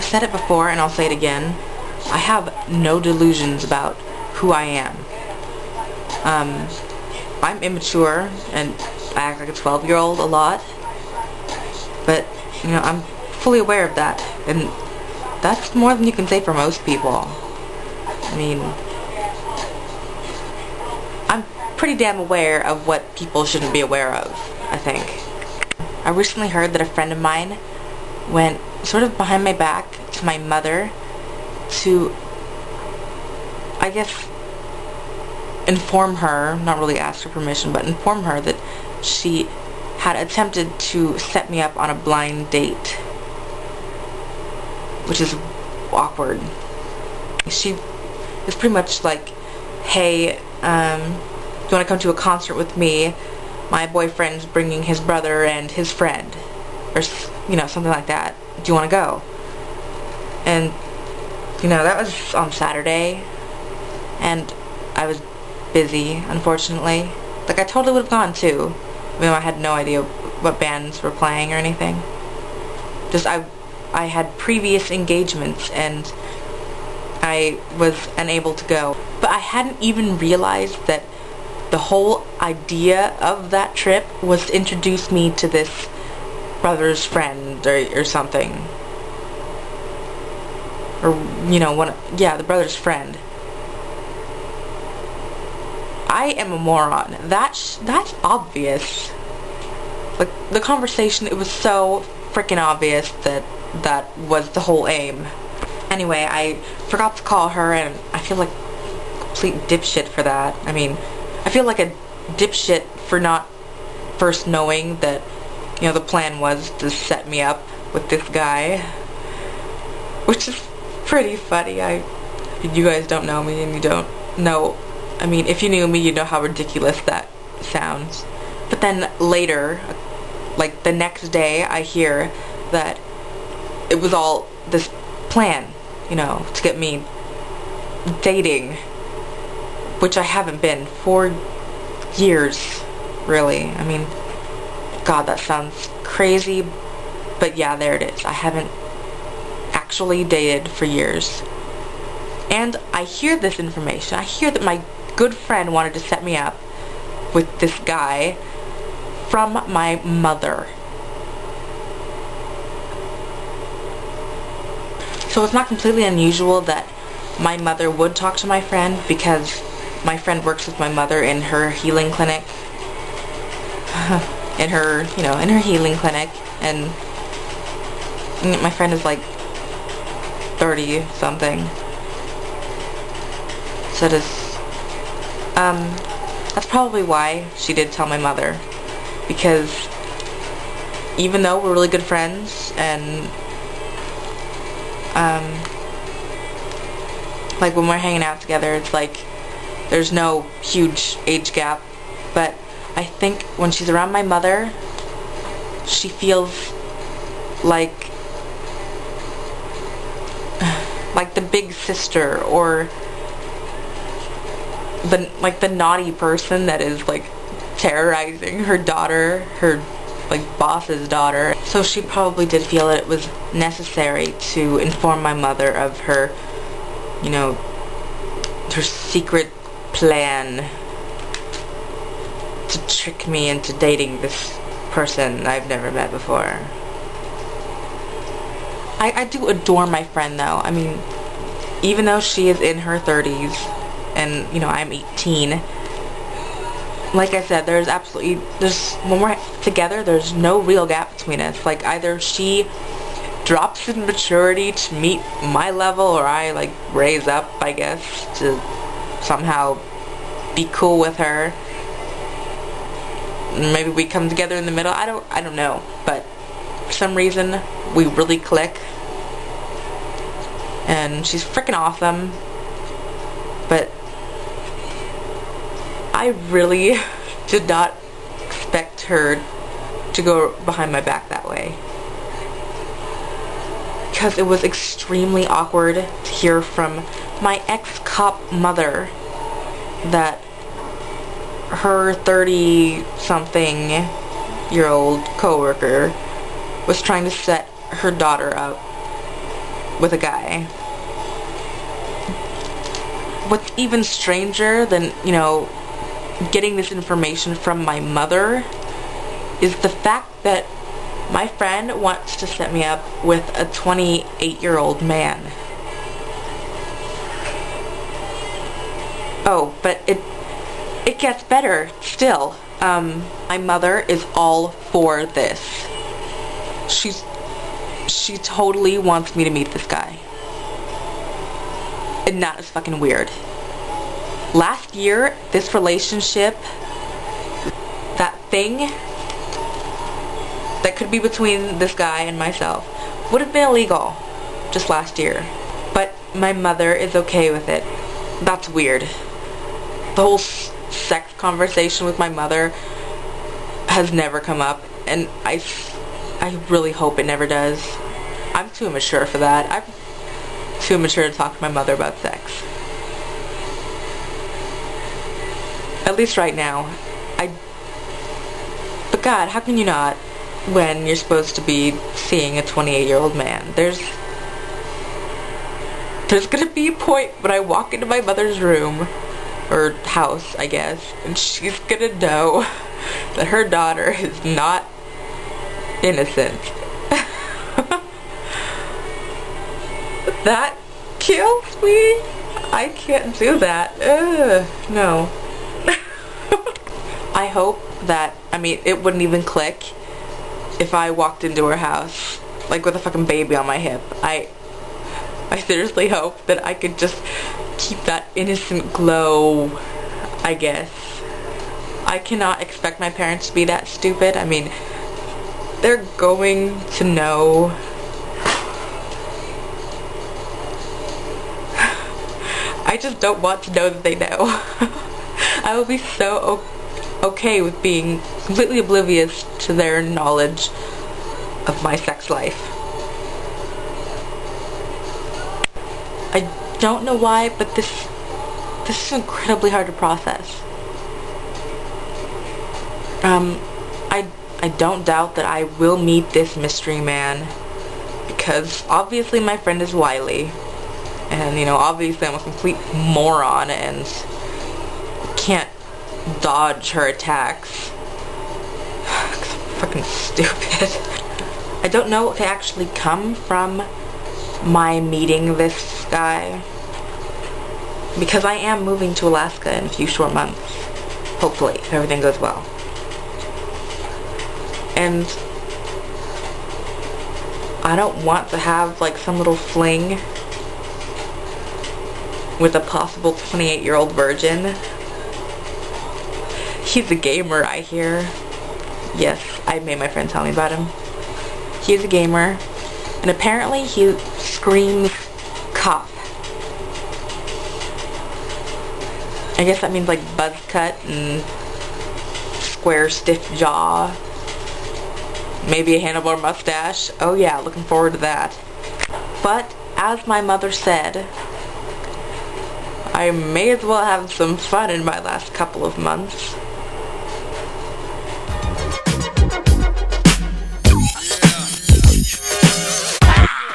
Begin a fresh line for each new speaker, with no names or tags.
said it before and I'll say it again. I have no delusions about who I am. I'm immature and I act like a 12-year-old a lot. But, you know, I'm fully aware of that. And that's more than you can say for most people. I mean, I'm pretty damn aware of what people shouldn't be aware of, I think. I recently heard that a friend of mine went sort of behind my back to my mother to, I guess, inform her, not really ask her permission, but inform her that she had attempted to set me up on a blind date, which is awkward. She is pretty much like, hey, do you want to come to a concert with me? My boyfriend's bringing his brother and his friend, or, you know, something like that. Do you want to go? And, you know, that was on Saturday, and I was busy, unfortunately. Like, I totally would have gone too. I mean, I had no idea what bands were playing or anything. Just, I had previous engagements, and I was unable to go. But I hadn't even realized that the whole idea of that trip was to introduce me to this brother's friend or something. Or, you know, the brother's friend. I am a moron. That's obvious. Like, the conversation, it was so freaking obvious that that was the whole aim. Anyway, I forgot to call her, and I feel like a complete dipshit for that. I mean, I feel like a dipshit for not first knowing that, you know, the plan was to set me up with this guy. Which is pretty funny. You guys don't know me, and you don't know. I mean, if you knew me, you'd know how ridiculous that sounds. But then later, like the next day, I hear that it was all this plan, you know, to get me dating, which I haven't been for years, really. I mean, God, that sounds crazy, but yeah, there it is. I haven't actually dated for years. And I hear this information. I hear that my good friend wanted to set me up with this guy from my mother. So it's not completely unusual that my mother would talk to my friend, because my friend works with my mother in her healing clinic. in her healing clinic, and my friend is like 30 something. So that's probably why she did tell my mother, because even though we're really good friends, and like when we're hanging out together, it's like there's no huge age gap, but I think when she's around my mother, she feels like the big sister, or the naughty person that is like terrorizing her daughter, her like boss's daughter. So she probably did feel that it was necessary to inform my mother of her, you know, her secret plan to trick me into dating this person I've never met before. I do adore my friend though. I mean, even though she is in her 30s and, you know, I'm 18, like I said, when we're together, there's no real gap between us. Like, either she drops in maturity to meet my level, or I like raise up, I guess, to somehow be cool with her. Maybe we come together in the middle. I don't know, but for some reason we really click, and she's freaking awesome. But I really did not expect her to go behind my back that way, because it was extremely awkward to hear from my ex-cop mother that her 30-something-year-old coworker was trying to set her daughter up with a guy. What's even stranger than, you know, getting this information from my mother is the fact that my friend wants to set me up with a 28-year-old man. Oh, but it gets better still. My mother is all for this. She totally wants me to meet this guy. And that is fucking weird. Last year, this relationship, that thing that could be between this guy and myself, would have been illegal just last year. But my mother is okay with it. That's weird. The whole sex conversation with my mother has never come up, and I really hope it never does. I'm too immature for that. I'm too immature to talk to my mother about sex. At least right now. But God, how can you not when you're supposed to be seeing a 28-year-old man? There's gonna be a point when I walk into my mother's room, or house, I guess, and she's gonna know that her daughter is not innocent. That kills me. I can't do that. No. I hope that, I mean, it wouldn't even click if I walked into her house, like, with a fucking baby on my hip. I seriously hope that I could just keep that innocent glow, I guess. I cannot expect my parents to be that stupid. I mean, they're going to know. I just don't want to know that they know. I will be so okay with being completely oblivious to their knowledge of my sex life. I don't know why, but this is incredibly hard to process. I don't doubt that I will meet this mystery man, because obviously my friend is wily, and, you know, obviously I'm a complete moron and can't dodge her attacks. I'm fucking stupid. I don't know if it actually come from my meeting this guy, because I am moving to Alaska in a few short months, hopefully, if everything goes well. And I don't want to have, like, some little fling with a possible 28-year-old virgin. He's a gamer, I hear. Yes, I made my friend tell me about him. He's a gamer, and apparently he screams cough. I guess that means, like, buzz cut and square stiff jaw. Maybe a handlebar mustache. Oh yeah, looking forward to that. But, as my mother said, I may as well have some fun in my last couple of months.